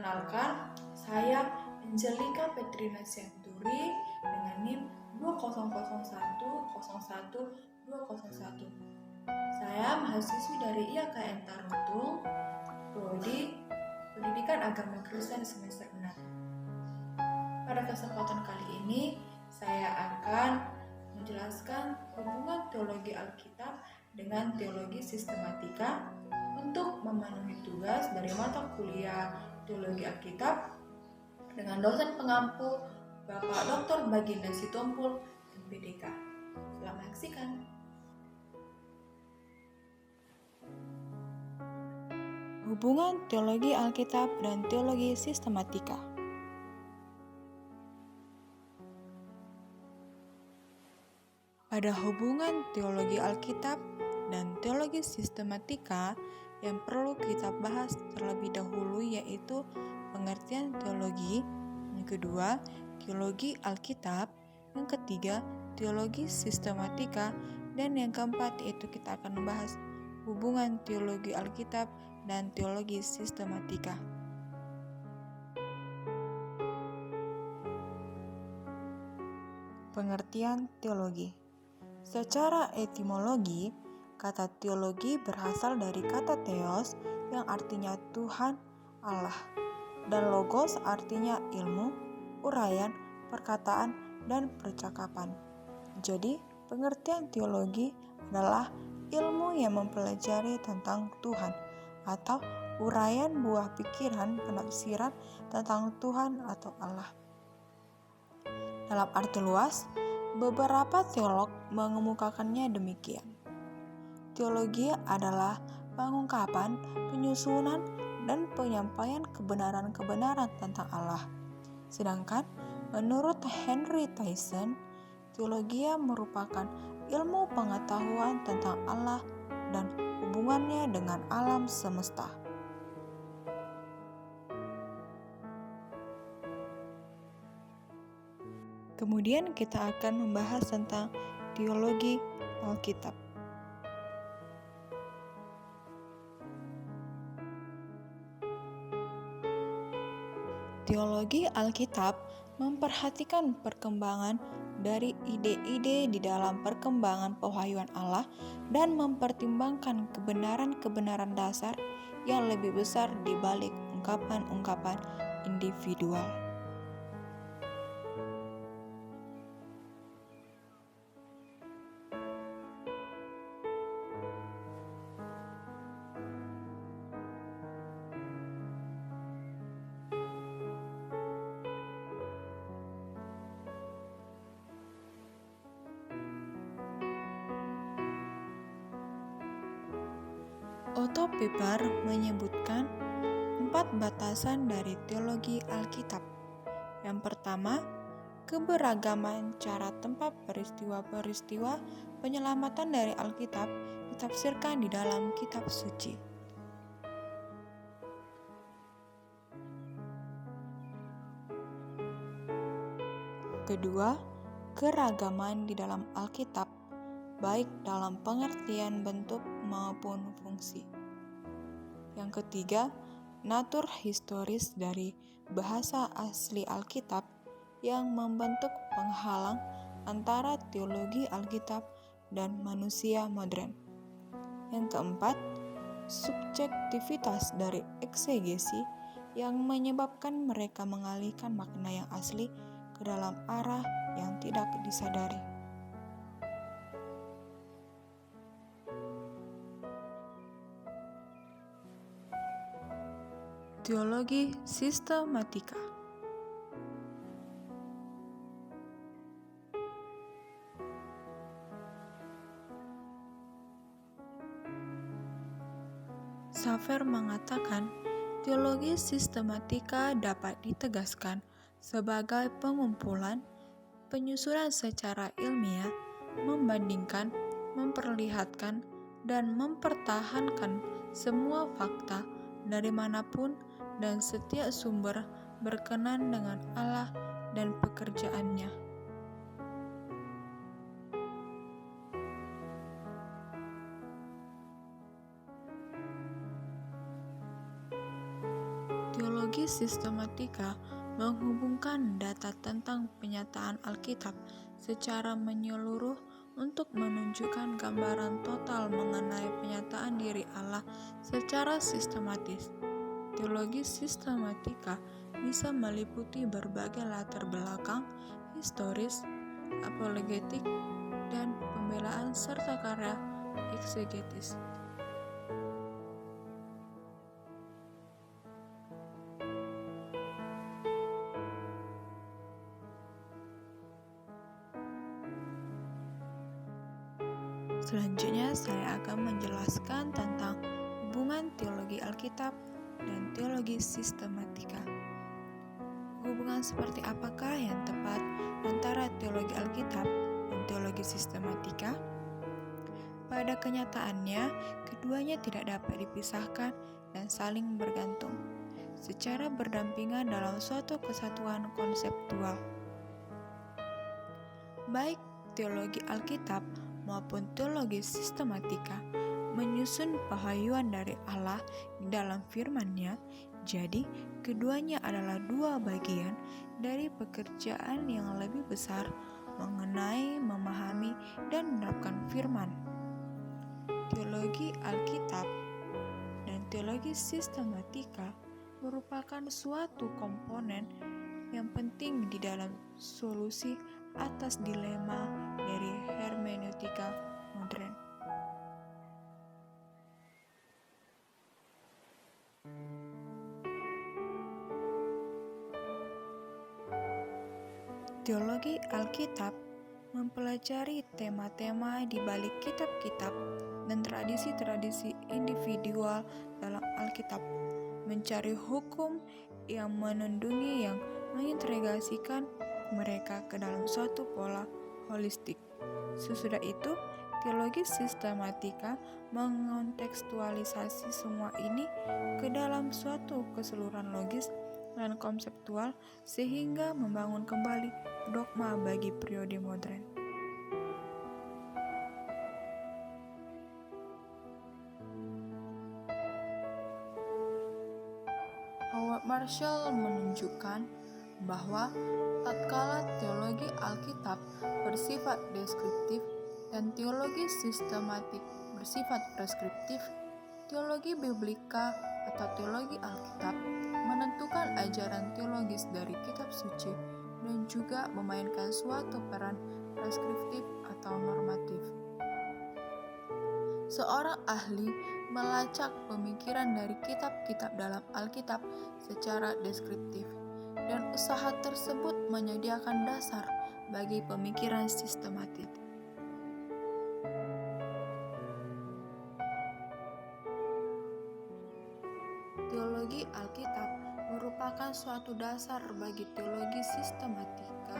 Perkenalkan, saya Angelika Petrina Sianturi dengan NIM 200101201. Saya mahasiswi dari IAKN Tarutung, Prodi Pendidikan Agama Kristen semester 6. Pada kesempatan kali ini, saya akan menjelaskan hubungan teologi Alkitab dengan teologi sistematika untuk memenuhi tugas dari mata kuliah teologi Alkitab dengan dosen pengampu Bapak Dr. Baginda Sitompul, MPDK. Selamat menyaksikan. Hubungan teologi Alkitab dan teologi sistematika. Pada hubungan teologi Alkitab dan teologi sistematika yang perlu kita bahas terlebih dahulu yaitu pengertian teologi, yang kedua teologi Alkitab, yang ketiga teologi sistematika, dan yang keempat yaitu kita akan membahas hubungan teologi Alkitab dan teologi sistematika. Pengertian teologi. Secara etimologi, kata teologi berasal dari kata theos yang artinya Tuhan, Allah, dan logos artinya ilmu, uraian, perkataan, dan percakapan. Jadi, pengertian teologi adalah ilmu yang mempelajari tentang Tuhan atau uraian buah pikiran penafsiran tentang Tuhan atau Allah. Dalam arti luas, beberapa teolog mengemukakannya demikian. Teologi adalah pengungkapan, penyusunan, dan penyampaian kebenaran-kebenaran tentang Allah. Sedangkan menurut Henry Tyson, teologi merupakan ilmu pengetahuan tentang Allah dan hubungannya dengan alam semesta. Kemudian kita akan membahas tentang teologi Alkitab. Teologi Alkitab memperhatikan perkembangan dari ide-ide di dalam perkembangan pewahyuan Allah dan mempertimbangkan kebenaran-kebenaran dasar yang lebih besar di balik ungkapan-ungkapan individual. Otto Piper menyebutkan 4 batasan dari teologi Alkitab. Yang pertama, keberagaman cara tempat peristiwa-peristiwa penyelamatan dari Alkitab ditafsirkan di dalam kitab suci. Kedua, keragaman di dalam Alkitab, baik dalam pengertian bentuk maupun fungsi. Yang ketiga, natur historis dari bahasa asli Alkitab yang membentuk penghalang antara teologi Alkitab dan manusia modern. Yang keempat, subjektivitas dari eksegesi yang menyebabkan mereka mengalihkan makna yang asli ke dalam arah yang tidak disadari. Teologi sistematika. Schaeffer mengatakan, teologi sistematika dapat ditegaskan sebagai pengumpulan, penyusunan secara ilmiah, membandingkan, memperlihatkan, dan mempertahankan semua fakta dari manapun dan setiap sumber berkenan dengan Allah dan pekerjaannya. Teologi sistematika menghubungkan data tentang penyataan Alkitab secara menyeluruh untuk menunjukkan gambaran total mengenai penyataan diri Allah secara sistematis. Teologi sistematika bisa meliputi berbagai latar belakang historis, apologetik, dan pembelaan serta karya eksegetis. Selanjutnya saya akan menjelaskan tentang hubungan teologi Alkitab dan teologi sistematika. Hubungan seperti apakah yang tepat antara teologi Alkitab dan teologi sistematika? Pada kenyataannya, keduanya tidak dapat dipisahkan dan saling bergantung, secara berdampingan dalam suatu kesatuan konseptual. Baik teologi Alkitab maupun teologi sistematika menyusun pewahyuan dari Allah di dalam firman-Nya. Jadi, keduanya adalah dua bagian dari pekerjaan yang lebih besar mengenai memahami dan menerapkan firman. Teologi Alkitab dan teologi sistematika merupakan suatu komponen yang penting di dalam solusi atas dilema dari hermeneutika modern. Teologi Alkitab mempelajari tema-tema di balik kitab-kitab dan tradisi-tradisi individual dalam Alkitab, mencari hukum yang menandungi yang mengintegrasikan mereka ke dalam suatu pola holistik. Sesudah itu, teologi sistematika mengontekstualisasi semua ini ke dalam suatu keseluruhan logis dan konseptual sehingga membangun kembali dogma bagi periode modern. Howard Marshall menunjukkan bahwa tatkala teologi Alkitab bersifat deskriptif dan teologi sistematik bersifat preskriptif, teologi biblika atau teologi Alkitab menentukan ajaran teologis dari kitab suci dan juga memainkan suatu peran preskriptif atau normatif. Seorang ahli melacak pemikiran dari kitab-kitab dalam Alkitab secara deskriptif, dan usaha tersebut menyediakan dasar bagi pemikiran sistematik. Teologi Alkitab merupakan suatu dasar bagi teologi sistematika.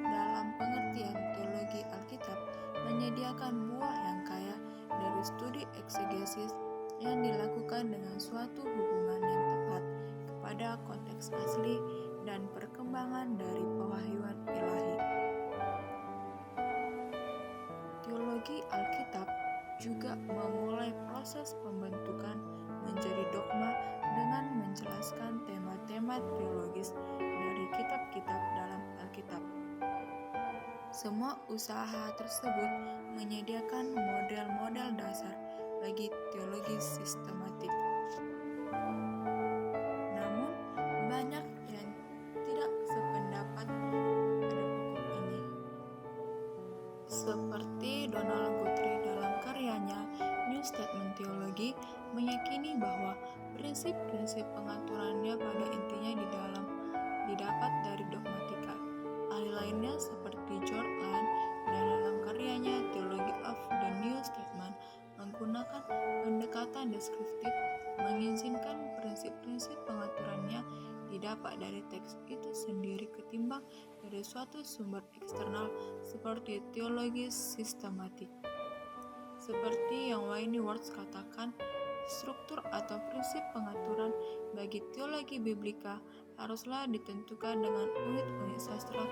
Dalam pengertian teologi Alkitab menyediakan buah yang kaya dari studi eksegesis yang dilakukan dengan suatu hubungan yang tepat kepada konteks asli dan perkembangan dari pewahyuan ilahi. Teologi Alkitab juga memulai proses pembentukan menjadi dogma dengan menjelaskan tema-tema teologis dari kitab-kitab dalam Alkitab. Semua usaha tersebut menyediakan model-model dasar bagi teologi sistematik. Namun, banyak yang tidak sependapat pada pokok ini. Seperti Donald Guthrie dalam karyanya New Statement Theology meyakini bahwa prinsip-prinsip pengaturannya pada intinya didapat dari dogmatika. Ahli lainnya seperti George Lane dalam karyanya Theology of the New Statement menggunakan pendekatan deskriptif, mengizinkan prinsip-prinsip pengaturannya didapat dari teks itu sendiri ketimbang dari suatu sumber eksternal seperti teologi sistematik. Seperti yang Wayne Words katakan, struktur atau prinsip pengaturan bagi teologi biblika haruslah ditentukan dengan unit-unit sastra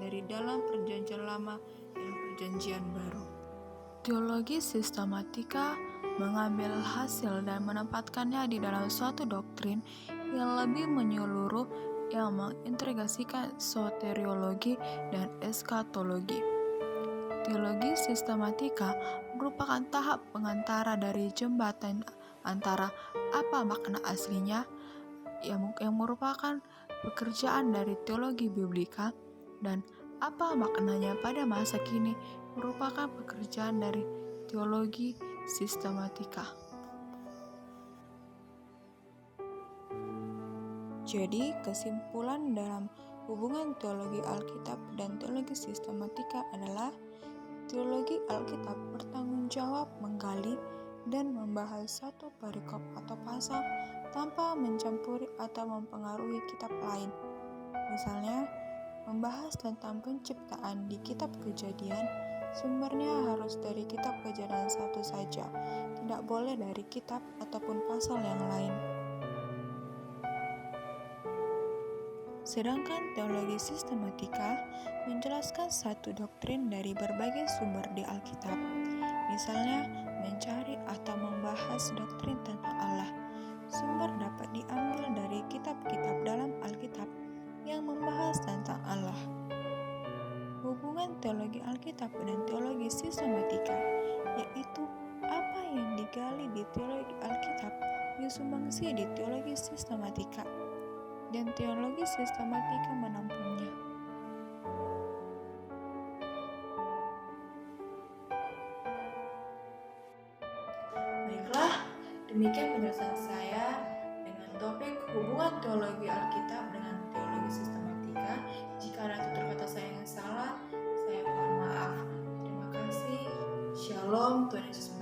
dari dalam Perjanjian Lama dan Perjanjian Baru. Teologi sistematika mengambil hasil dan menempatkannya di dalam suatu doktrin yang lebih menyeluruh yang mengintegrasikan soteriologi dan eskatologi. Teologi sistematika merupakan tahap pengantara dari jembatan antara apa makna aslinya yang merupakan pekerjaan dari teologi biblika dan apa maknanya pada masa kini merupakan pekerjaan dari teologi sistematika. Jadi, kesimpulan dalam hubungan teologi Alkitab dan teologi sistematika adalah teologi Alkitab bertanggung jawab menggali dan membahas satu perikop atau pasal tanpa mencampuri atau mempengaruhi kitab lain. Misalnya, membahas tentang penciptaan di kitab Kejadian, sumbernya harus dari kitab Kejadian 1 saja, tidak boleh dari kitab ataupun pasal yang lain. Sedangkan teologi sistematika menjelaskan satu doktrin dari berbagai sumber di Alkitab. Misalnya, mencari atau membahas doktrin tentang Allah. Sumber dapat diambil dari kitab-kitab dalam Alkitab yang membahas tentang Allah. Hubungan teologi Alkitab dan teologi sistematika, yaitu apa yang digali di teologi Alkitab disumbangsi di teologi sistematika, dan teologi sistematika menampungnya. Baiklah, demikian penjelasan saya dengan topik hubungan teologi Alkitab dengan teologi sistematika. Jika ada tutur kata saya yang salah, saya mohon maaf. Terima kasih. Shalom, Tuhan Yesus memberkati.